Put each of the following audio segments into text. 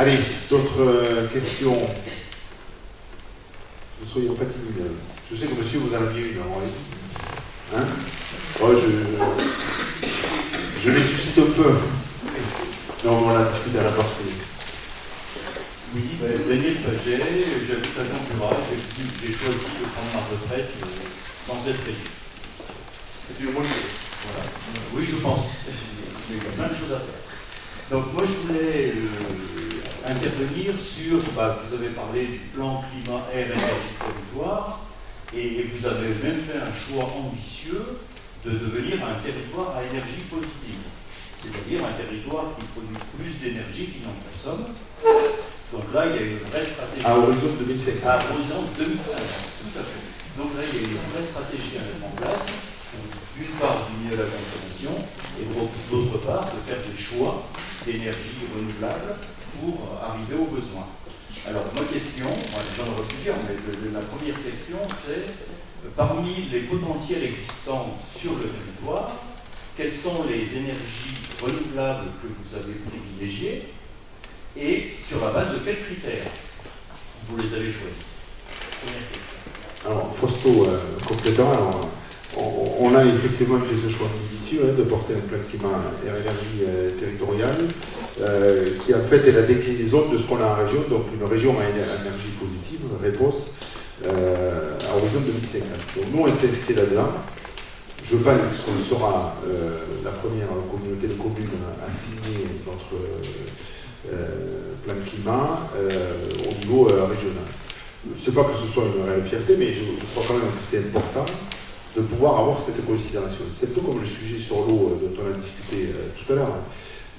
Allez, d'autres questions? Ne soyez pas timide. Je sais que monsieur, vous en aviez une, hein? Ouais, je les suscite un peu. Non, on a discuté à la partie. Oui, Daniel Paget, j'habite à Cancura, j'ai choisi de prendre ma retraite sans être payé. C'est une bonne chose. Voilà. Oui, je pense. Mais il y a plein de choses à faire. Donc moi, je voulais intervenir sur, vous avez parlé du plan climat, air, énergie, territoire, et vous avez même fait un choix ambitieux de devenir un territoire à énergie positive. C'est-à-dire un territoire qui produit plus d'énergie qu'il n'en consomme. Donc là, il y a une vraie stratégie. À horizon 2050. À horizon 2050, tout à fait. Donc là, il y a une vraie stratégie à mettre en place. D'une part, diminuer la consommation, et d'autre part, de faire des choix d'énergie renouvelable pour arriver aux besoins. Alors, ma question, j'en aurai plusieurs, mais la première question, c'est parmi les potentiels existants sur le territoire, quelles sont les énergies renouvelables que vous avez privilégiées et sur la base de quels critères vous les avez choisis? Première question. Alors, Fausto, complétant, on a effectivement fait ce choix ambitieux de porter un plan climat et énergie territoriale qui en fait est la déclinaison de ce qu'on a en région, donc une région à énergie positive, réponse à horizon 2050. Donc nous on s'est inscrit là-dedans. Je pense qu'on sera la première communauté de communes à signer notre plan climat au niveau régional. C'est pas que ce soit une réelle fierté, mais je crois quand même que c'est important de pouvoir avoir cette considération. C'est un peu comme le sujet sur l'eau dont on a discuté tout à l'heure.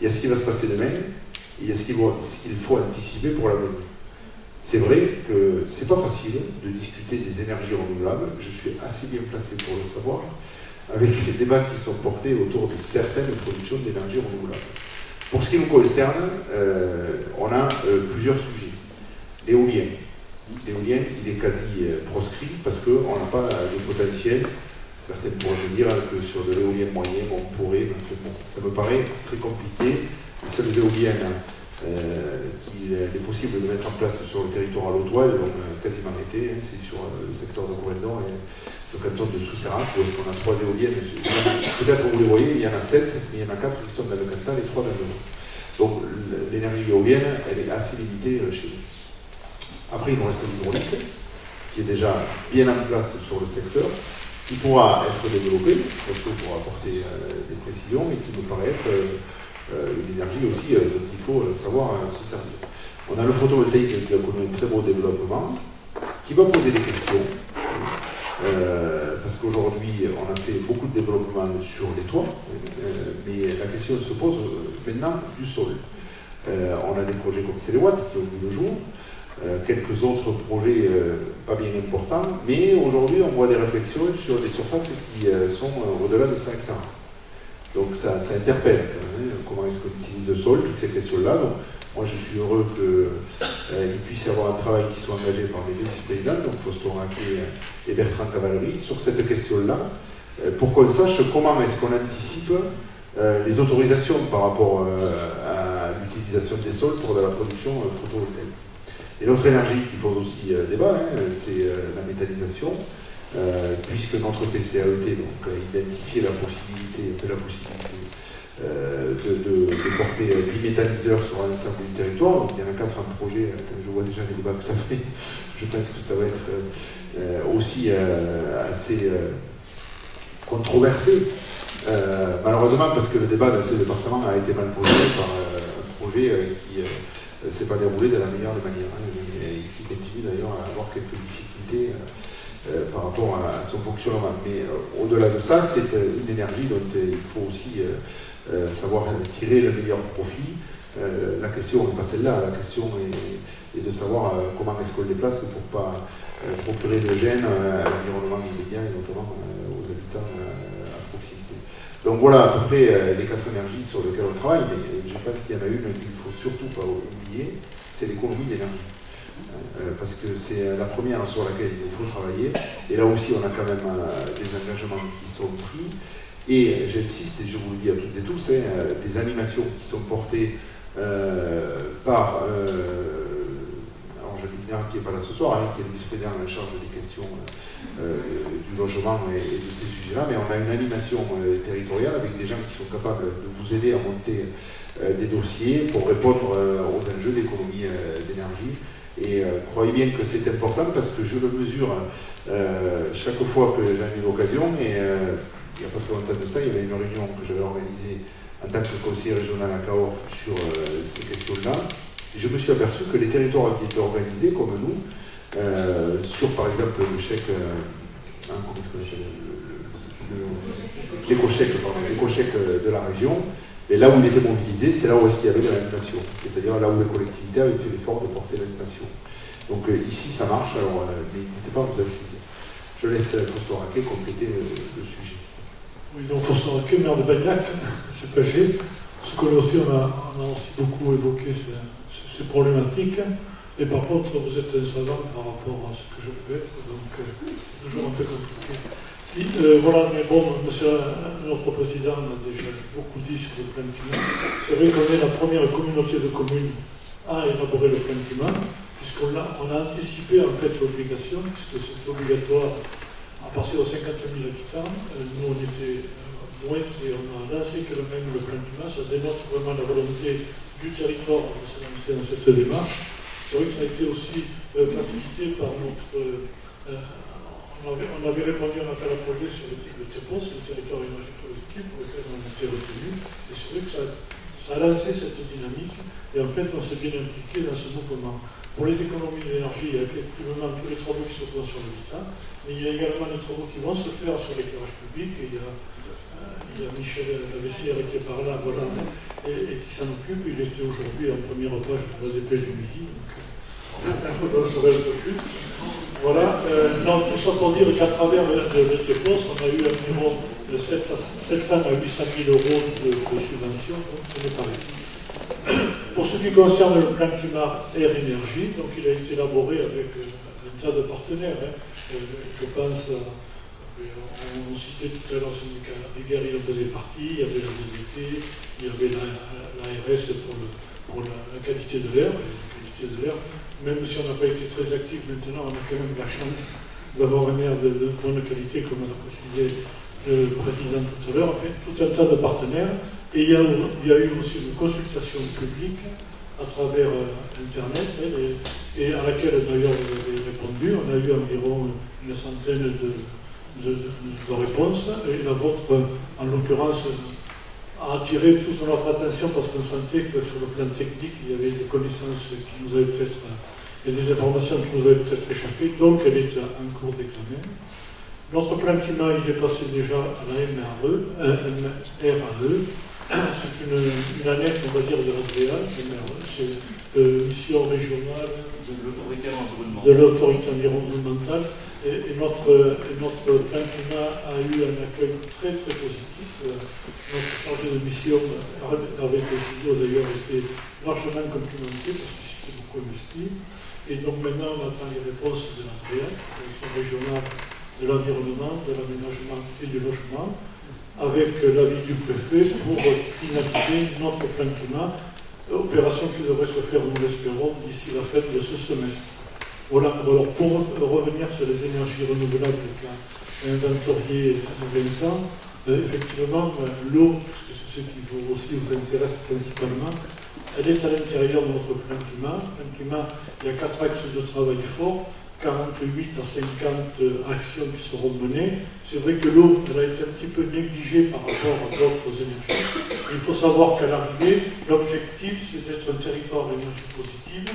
Il y a ce qui va se passer demain, et il y a ce qu'il faut anticiper pour l'avenir. C'est vrai que c'est pas facile de discuter des énergies renouvelables, je suis assez bien placé pour le savoir, avec les débats qui sont portés autour de certaines productions d'énergie renouvelable. Pour ce qui nous concerne, on a plusieurs sujets. L'éolien. L'éolien, il est quasi proscrit parce qu'on n'a pas de potentiel. Certains pourraient me dire que sur de l'éolien moyen, on pourrait, mais bon, ça me paraît très compliqué. Les seules éoliennes qu'il est possible de mettre en place sur le territoire lautois, elles ont quasiment été, c'est sur le secteur de Corendon et le canton de Sousserac, où on a 3 éoliennes. Peut-être vous les voyez, il y en a 7, mais il y en a 4 qui sont dans le Cantal et 3 dans le Nord. Donc l'énergie éolienne, elle est assez limitée chez nous. Après, il nous reste l'hydraulique, qui est déjà bien en place sur le secteur, qui pourra être développé, parce qu'on pourra apporter des précisions, et qui me paraît être une énergie aussi dont il faut savoir se servir. On a le photovoltaïque qui a connu un très beau développement, qui va poser des questions, parce qu'aujourd'hui, on a fait beaucoup de développement sur les toits, mais la question se pose maintenant du sol. On a des projets comme Céléwatt qui ont vu le jour, quelques autres projets pas bien importants, mais aujourd'hui on voit des réflexions sur des surfaces qui sont au-delà de 5 hectares. Donc ça interpelle, comment est-ce qu'on utilise le sol, toutes ces questions-là. Donc moi je suis heureux qu'il puisse y avoir un travail qui soit engagé par les deux vice-présidents, donc Fausto Raquet et Bertrand Cavalery, sur cette question-là, pour qu'on sache comment est-ce qu'on anticipe les autorisations par rapport à l'utilisation des sols pour de la production photovoltaïque. Et l'autre énergie qui pose aussi débat, c'est la méthanisation, puisque notre PCAET donc, a identifié la possibilité de porter 8 méthaniseurs sur l'ensemble du territoire. Donc il y en a 4 en projet, je vois déjà les débats que ça fait, je pense que ça va être aussi assez controversé. Malheureusement, parce que le débat dans ce département a été mal posé par un projet qui ne s'est pas déroulé de la meilleure des manières, et qui continue d'ailleurs à avoir quelques difficultés par rapport à son fonctionnement. Mais au-delà de ça, c'est une énergie dont il faut aussi savoir tirer le meilleur profit. La question n'est pas celle-là, la question est de savoir comment est-ce qu'on le déplace pour ne pas procurer de gêne à l'environnement immédiat et notamment aux habitants à proximité. Donc voilà à peu près les 4 énergies sur lesquelles on travaille, mais je pense qu'il y en a une qu'il ne faut surtout pas oublier, c'est l'économie d'énergie. Parce que c'est la première sur laquelle il faut travailler, et là aussi on a quand même des engagements qui sont pris, et j'insiste, et je vous le dis à toutes et tous, des animations qui sont portées par qui n'est pas là ce soir, qui est le vice-président en charge des questions du logement et de ces sujets-là, mais on a une animation territoriale avec des gens qui sont capables de vous aider à monter des dossiers pour répondre aux enjeux d'économie d'énergie. Et croyez bien que c'est important parce que je le mesure chaque fois que j'en ai l'occasion. Et il n'y a pas très longtemps de ça, il y avait une réunion que j'avais organisée en tant que conseiller régional à Cahors sur ces questions-là. Je me suis aperçu que les territoires qui étaient organisés, comme nous, sur par exemple le chèque, l'éco-chèque de la région, et là où il était mobilisé, c'est là où est-ce qu'il y avait de l'animation, c'est-à-dire là où les collectivités avaient fait l'effort de porter l'animation. Donc ici ça marche, alors n'hésitez pas à vous assurer. Je laisse Costoraquet compléter le sujet. Oui, donc Costoraquet, maire de Bagnac, c'est PG. Ce que là aussi, on a aussi beaucoup évoqué ces problématiques. Et par contre, vous êtes insolent par rapport à ce que je peux être, donc c'est toujours un peu compliqué. Si, voilà, mais bon, monsieur notre président a déjà beaucoup dit sur le plan climat. C'est vrai qu'on est la première communauté de communes à élaborer le plan climat, puisqu'on a anticipé en fait l'obligation, puisque c'est obligatoire à partir de 50 000 habitants. Nous, on était moins, on a lancé quand même le plan climat, ça démontre vraiment la volonté du territoire de se lancer dans cette démarche. C'est vrai que ça a été aussi facilité par notre... on avait répondu à un appel à projet sur le type de TEPOS, le territoire énergie positive, pour lequel on a été retenu. Et c'est vrai que ça a lancé cette dynamique. Et en fait, on s'est bien impliqué dans ce mouvement. Pour les économies d'énergie, il y a effectivement tous les travaux qui se font sur l'habitat, mais il y a également des travaux qui vont se faire sur l'éclairage public. Et il y a Michel Lavessière qui est par là, voilà, et qui s'en occupe. Il était aujourd'hui en première page de la dépêche du midi. Donc, on en saurait un peu plus. Voilà. Donc, tout ça pour dire qu'à travers le TEPOS, on a eu environ de 700 à 800 000 euros de subventions, donc on est pareil. Pour ce qui concerne le plan climat air-énergie, donc il a été élaboré avec un tas de partenaires. Je pense, on citait tout à l'heure le syndicat Rigueur, il en faisait partie, il y avait la DGT, il y avait l'ARS pour la qualité de l'air. Même si on n'a pas été très actif maintenant, on a quand même la chance d'avoir un air de bonne qualité, comme l'a précisé le président tout à l'heure, tout un tas de partenaires. Et il y a eu aussi une consultation publique à travers Internet, et à laquelle d'ailleurs vous avez répondu. On a eu environ une centaine de réponses, et la vôtre, en l'occurrence, a attiré toute notre attention parce qu'on sentait que sur le plan technique, il y avait des connaissances qui nous avaient peut-être, et des informations qui nous avaient peut-être échappé, donc elle est en cours d'examen. Notre plan climat, il est passé déjà à la MRE. C'est une annexe, on va dire, de la REA, c'est mission régionale de l'autorité environnementale. Et notre plan climat a eu un accueil très très positif. Notre chargé de mission, avec le studio d'ailleurs, était largement complimenté parce qu'il s'était beaucoup investi. Et donc maintenant, on attend les réponses de la REA, la direction régionale de l'environnement, de l'aménagement et du logement, avec l'avis du préfet pour finaliser notre plan climat, opération qui devrait se faire, nous l'espérons, d'ici la fin de ce semestre. Voilà, alors pour revenir sur les énergies renouvelables qu'a inventorié Vincent, effectivement, l'eau, puisque c'est ce qui aussi vous intéresse principalement, elle est à l'intérieur de notre plan climat. Le plan climat, il y a 4 axes de travail forts, 48 à 50 actions qui seront menées. C'est vrai que l'eau, elle a été un petit peu négligée par rapport à d'autres énergies. Il faut savoir qu'à l'arrivée, l'objectif, c'est d'être un territoire d'énergie positive.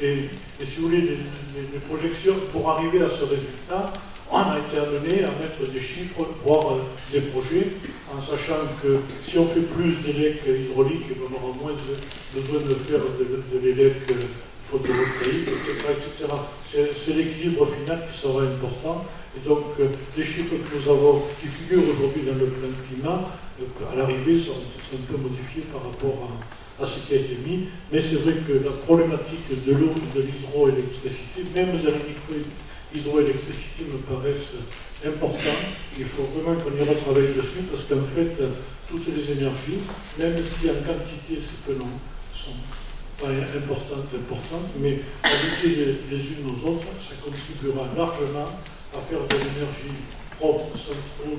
Et si vous voulez, les projections, pour arriver à ce résultat, on a été amené à mettre des chiffres, voire des projets, en sachant que si on fait plus d'élec hydraulique, on aura moins besoin de faire de l'élec photovoltaïque, etc. C'est l'équilibre final qui sera important. Et donc, les chiffres que nous avons, qui figurent aujourd'hui dans le plan climat, à l'arrivée, seront un peu modifiés par rapport à ce qui a été mis. Mais c'est vrai que la problématique de l'eau et de l'hydroélectricité, même dans la micro-hydroélectricité, me paraissent importants. Il faut vraiment qu'on y retravaille dessus, parce qu'en fait, toutes les énergies, même si en quantité c'est peu long, sont importante, mais ajouter les unes aux autres, ça contribuera largement à faire de l'énergie propre, sans trop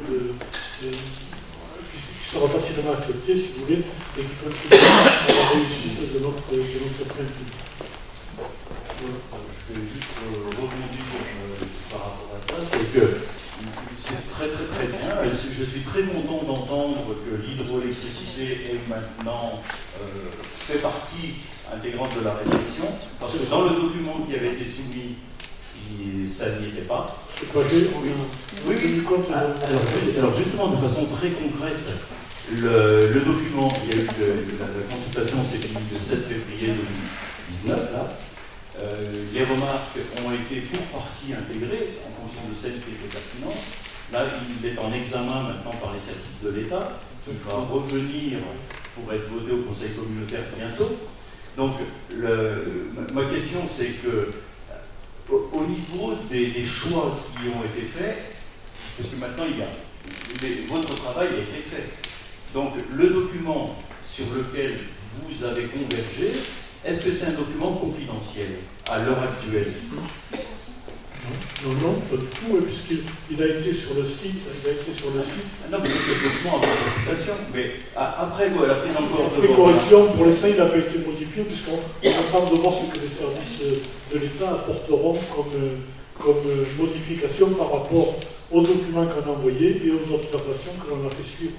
qui sera facilement acceptée, si vous voulez, et qui contribuera à la réussite de notre plein public. Voilà. Je vais juste rebondir par rapport à ça, c'est que c'est très bien. Je suis très content d'entendre que l'hydroélectricité est maintenant fait partie intégrante de la réflexion, parce que dans le document qui avait été soumis, ça n'y était pas. Oui. Alors justement, de façon très concrète, le document, il y a eu la consultation s'est finie le 7 février 2019, là. Les remarques ont été pour partie intégrées en fonction de celles qui étaient pertinentes. Là, il est en examen maintenant par les services de l'État. Il va revenir pour être voté au Conseil communautaire bientôt. Donc, ma question, c'est que au niveau des choix qui ont été faits, parce que maintenant, votre travail a été fait. Donc, le document sur lequel vous avez convergé, est-ce que c'est un document confidentiel à l'heure actuelle? Non, pas du tout, puisqu'il a été sur le site. Non, mais c'est le document en consultation. Mais après la prise en compte de correction, pour l'instant, il n'a pas été modifié, puisqu'on attend de voir ce que les services de l'État apporteront comme modification par rapport aux documents qu'on a envoyés et aux observations que l'on a fait suivre.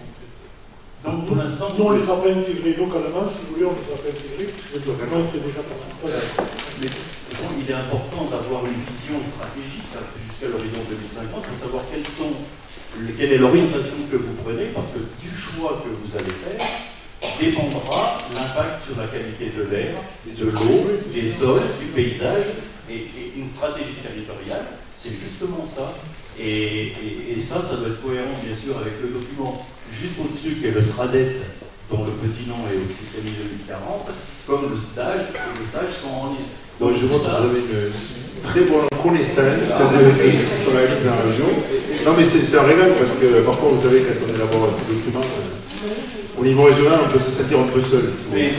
Donc pour l'instant, nous on ne les a pas intégrés localement, si vous voulez, on ne les a pas intégrés, puisque le document était déjà parti. Mais il est important d'avoir une vision stratégique jusqu'à l'horizon 2050 pour savoir quelle est l'orientation que vous prenez, parce que du choix que vous allez faire dépendra l'impact sur la qualité de l'air, de l'eau, des sols, du paysage, et une stratégie territoriale, c'est justement ça. Et ça doit être cohérent bien sûr avec le document juste au-dessus qui est le SRADET, dont le petit nom est Occitanie 2040, comme le stage et le SAGE sont en ligne. Donc je vois que vous avez une très bonne connaissance de ce qui se réalise en région. Non mais c'est un régal parce que parfois vous savez quand on élabore ces documents, au niveau régional on peut se sentir un peu seul. Mais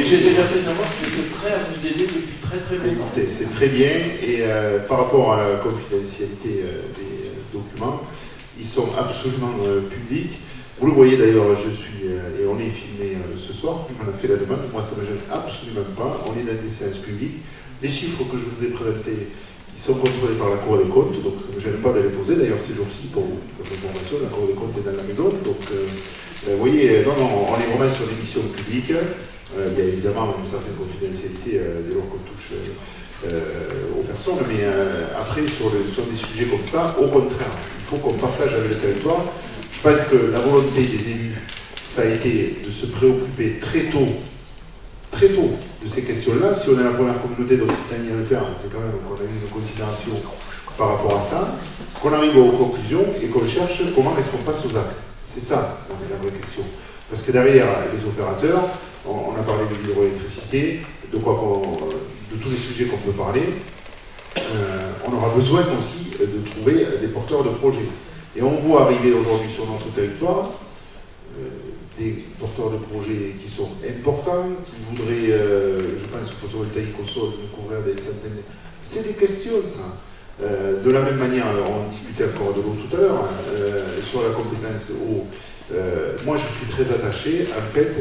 j'ai déjà fait savoir que j'étais prêt à vous aider depuis très longtemps. C'est très bien et par rapport à la confidentialité des documents, ils sont absolument publics. Vous le voyez d'ailleurs, et on est filmé ce soir, on a fait la demande, moi ça ne me gêne absolument pas, on est dans des séances publiques. Les chiffres que je vous ai présentés, ils sont contrôlés par la Cour des comptes, donc ça ne me gêne pas de les poser. D'ailleurs ces jours-ci, pour votre information, la Cour des comptes est dans la maison, donc vous voyez, on est vraiment sur des missions publiques. Il y a évidemment une certaine confidentialité dès lors qu'on touche aux personnes, mais après sur des sujets comme ça, au contraire, il faut qu'on partage avec le territoire. Je pense que la volonté des élus, ça a été de se préoccuper très tôt de ces questions-là. Si on est la première communauté d'Occitanie à le faire, c'est quand même qu'on a eu une considération par rapport à ça, qu'on arrive aux conclusions et qu'on cherche comment est-ce qu'on passe aux actes. C'est ça la vraie question. Parce que derrière les opérateurs, on a parlé de l'hydroélectricité, de tous les sujets qu'on peut parler, on aura besoin aussi de trouver des porteurs de projets. Et on voit arriver aujourd'hui sur notre territoire des porteurs de projets qui sont importants, qui voudraient, je pense, photovoltaïque au sol, couvrir des centaines. C'est des questions, ça. De la même manière, on discutait encore de l'eau tout à l'heure, sur la compétence eau. Moi, je suis très attaché, en fait,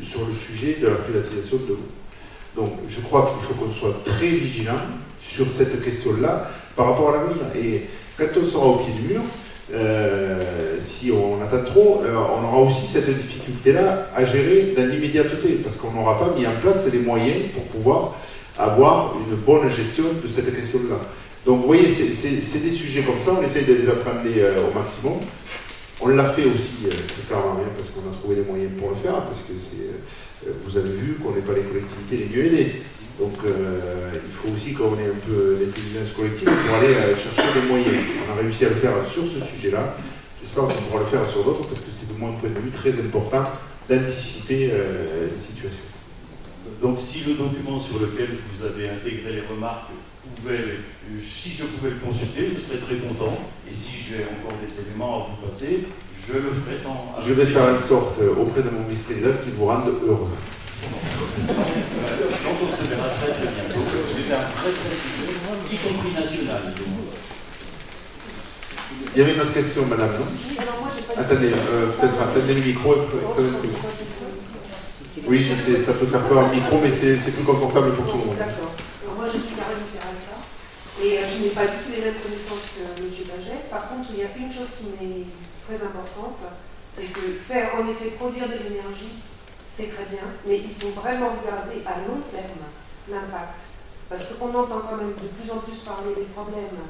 sur le sujet de la privatisation de l'eau. Donc, je crois qu'il faut qu'on soit très vigilant sur cette question-là par rapport à l'avenir. Et quand on sera au pied du mur, si on attend trop, on aura aussi cette difficulté-là à gérer dans l'immédiateté, parce qu'on n'aura pas mis en place les moyens pour pouvoir avoir une bonne gestion de cette question-là. Donc vous voyez, c'est des sujets comme ça, on essaye de les appréhender au maximum. On l'a fait aussi très clairement, parce qu'on a trouvé les moyens pour le faire, parce que vous avez vu qu'on n'est pas les collectivités les mieux aidées. Donc il faut aussi qu'on ait un peu d'intelligence collective pour aller chercher des moyens. On a réussi à le faire sur ce sujet-là. J'espère qu'on pourra le faire sur d'autres parce que c'est de mon point de vue très important d'anticiper les situations. Donc si le document sur lequel vous avez intégré les remarques si je pouvais le consulter, je serais très content. Et si j'ai encore des éléments à vous passer, je le ferai sans... Je vais faire en sorte auprès de mon vice-président qu'il vous rende heureux. Donc on se verra très très bientôt, parce que c'est un très très sujet, y compris national. Il y avait une autre question, madame, non? Oui, alors moi, j'ai pas Attendez, peut-être attendez le micro. Oui, je sais, ça peut faire peur le micro, mais c'est plus confortable pour tout le monde. D'accord. Alors moi, je suis Caroline Peralta, et je n'ai pas du tout les mêmes connaissances que M. Baget. Par contre, il y a une chose qui m'est très importante, c'est que faire, en effet, produire de l'énergie, c'est très bien, mais il faut vraiment regarder à long terme l'impact. Parce qu'on entend quand même de plus en plus parler des problèmes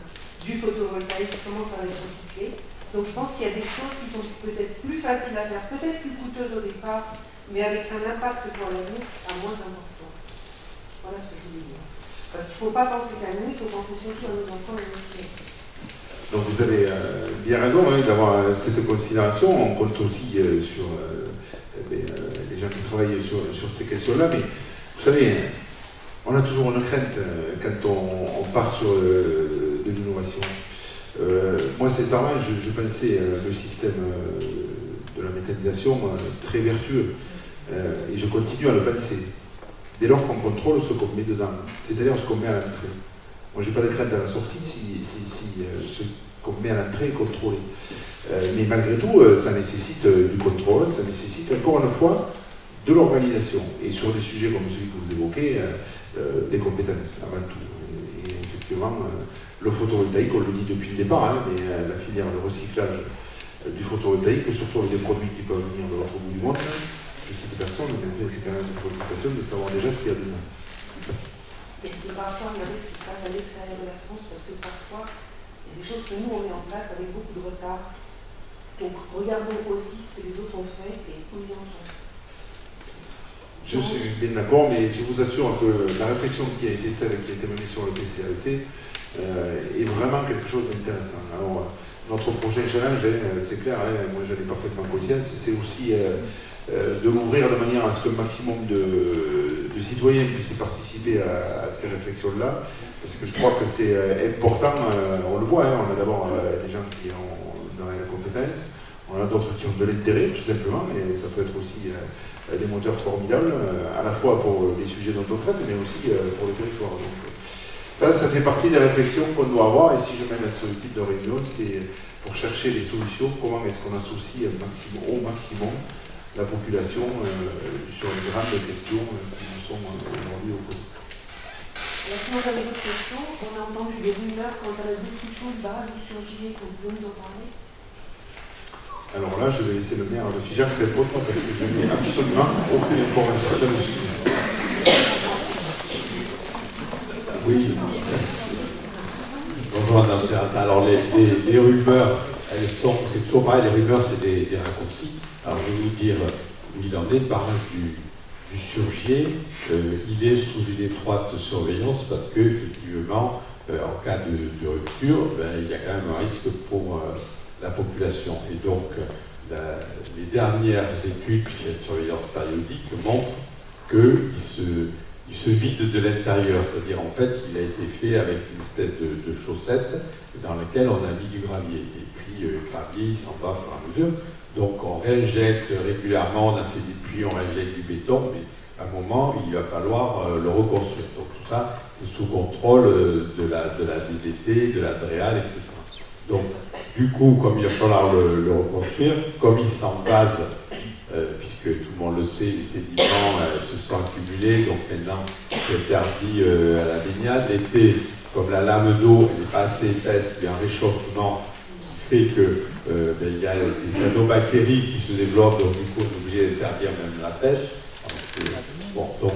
du photovoltaïque, comment ça va être recyclé. Donc je pense qu'il y a des choses qui sont peut-être plus faciles à faire, peut-être plus coûteuses au départ, mais avec un impact pour l'avenir qui sera moins important. Voilà ce que je voulais dire. Parce qu'il ne faut pas penser qu'à nous, il faut penser surtout à nos enfants et à nos filles. Donc vous avez bien raison d'avoir cette considération. On compte aussi sur les gens qui travaillent sur ces questions-là. Mais vous savez, on a toujours une crainte quand on part sur de l'innovation. Moi, sincèrement, je pensais le système de la méthanisation très vertueux. Et je continue à le penser. Dès lors qu'on contrôle ce qu'on met dedans, c'est-à-dire ce qu'on met à l'entrée. Moi, j'ai pas de crainte à la sortie si ce qu'on met à l'entrée est contrôlé. Mais malgré tout, ça nécessite du contrôle, ça nécessite encore une fois de l'organisation. Et sur des sujets comme celui que vous évoquez, des compétences avant tout. Et effectivement, le photovoltaïque, on le dit depuis le départ, mais la filière de recyclage du photovoltaïque, surtout avec des produits qui peuvent venir de l'autre bout du monde, je cite personne, mais c'est quand même une préoccupation de savoir déjà ce qu'il y a dedans. Et parfois, regardez ce qui se passe à l'extérieur de la France, parce que parfois, il y a des choses que nous, on met en place avec beaucoup de retard. Donc, regardons aussi ce que les autres ont fait et où ils en sont. Je suis bien d'accord, mais je vous assure que la réflexion qui a été menée sur le PCAET est vraiment quelque chose d'intéressant. Alors, notre prochain challenge, c'est clair, moi j'en ai parfaitement conscience, c'est aussi de l'ouvrir de manière à ce qu'un maximum de citoyens puissent participer à ces réflexions-là, parce que je crois que c'est important, on le voit, on a d'abord des gens qui ont la compétence, on a d'autres qui ont de l'intérêt, tout simplement, mais ça peut être aussi des moteurs formidables, à la fois pour les sujets dont on traite, mais aussi pour le territoire. Donc, ça fait partie des réflexions qu'on doit avoir, et si je mène à ce type de réunion, c'est pour chercher des solutions, comment est-ce qu'on associe au maximum la population sur les grandes questions qui nous sont aujourd'hui opposées. Alors, sinon, j'avais d'autres questions. On a entendu des rumeurs quant à la discussion du barrage du Surgier, vous pouvez nous en parler? Alors là, je vais laisser le maire de Figeac répondre parce que je n'ai absolument aucune information dessus. Oui. Bonjour Madame Peralta. Alors les rumeurs, c'est toujours pareil, les rumeurs c'est des raccourcis. Alors je vais vous dire où il en est. Le barrage du Surgier, il est sous une étroite surveillance parce que effectivement, en cas de rupture, il y a quand même un risque pour la population. Et donc, les dernières études, puis cette surveillance périodique, montrent qu'il se vide de l'intérieur. C'est-à-dire, en fait, il a été fait avec une espèce de chaussette dans laquelle on a mis du gravier. Et puis, le gravier, il s'en va au fur et à mesure. Donc, on réinjecte régulièrement, on a fait des puits, on réinjecte du béton, mais à un moment, il va falloir le reconstruire. Donc, tout ça, c'est sous contrôle de la DDT, de la DREAL, etc. Donc, du coup, comme il va falloir le reconstruire, comme il s'envase, puisque tout le monde le sait, les sédiments se sont accumulés, donc maintenant c'est interdit à la baignade. L'été, comme la lame d'eau n'est pas assez épaisse, il y a un réchauffement qui fait que il y a des cyanobactéries qui se développent, donc du coup on est obligé d'interdire même la pêche. Donc,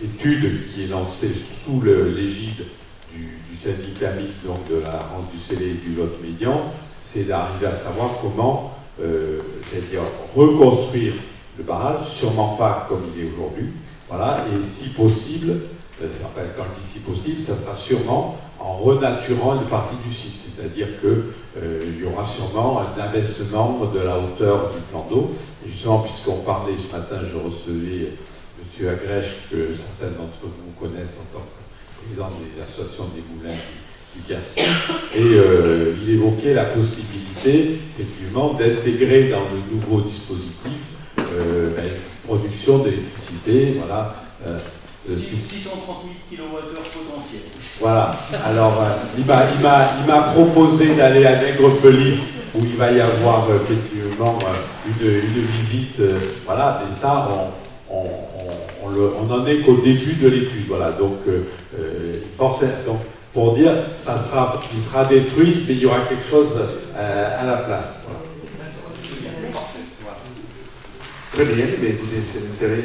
l'étude qui est lancée sous l'égide du syndicat mixte, donc de la Rance du Célé et du Lot-Médian, c'est d'arriver à savoir comment c'est-à-dire reconstruire le barrage, sûrement pas comme il est aujourd'hui, voilà, et si possible, quand je dis si possible, ça sera sûrement en renaturant une partie du site, c'est-à-dire qu'il y aura sûrement un abaissement de la hauteur du plan d'eau, et justement, puisqu'on parlait ce matin, je recevais M. Agrèche, que certains d'entre vous connaissent en tant que président de l'association des moulins du Quercy, et il évoquait la possibilité, effectivement, d'intégrer dans le nouveau dispositif une production production d'électricité, voilà. 630 000 kWh potentiels. Voilà. Alors, il m'a proposé d'aller à Nègrepelisse, où il va y avoir effectivement une visite. Voilà, et ça, on en est qu'au début de l'étude. Voilà, donc, donc, pour dire, il sera détruit, mais il y aura quelque chose à la place. Voilà. Très bien, mais écoutez, c'est l'intérêt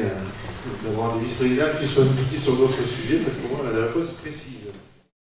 d'avoir des vice-présidents qui sont impliqués sur d'autres sujets, parce que moi, on a la réponse précise.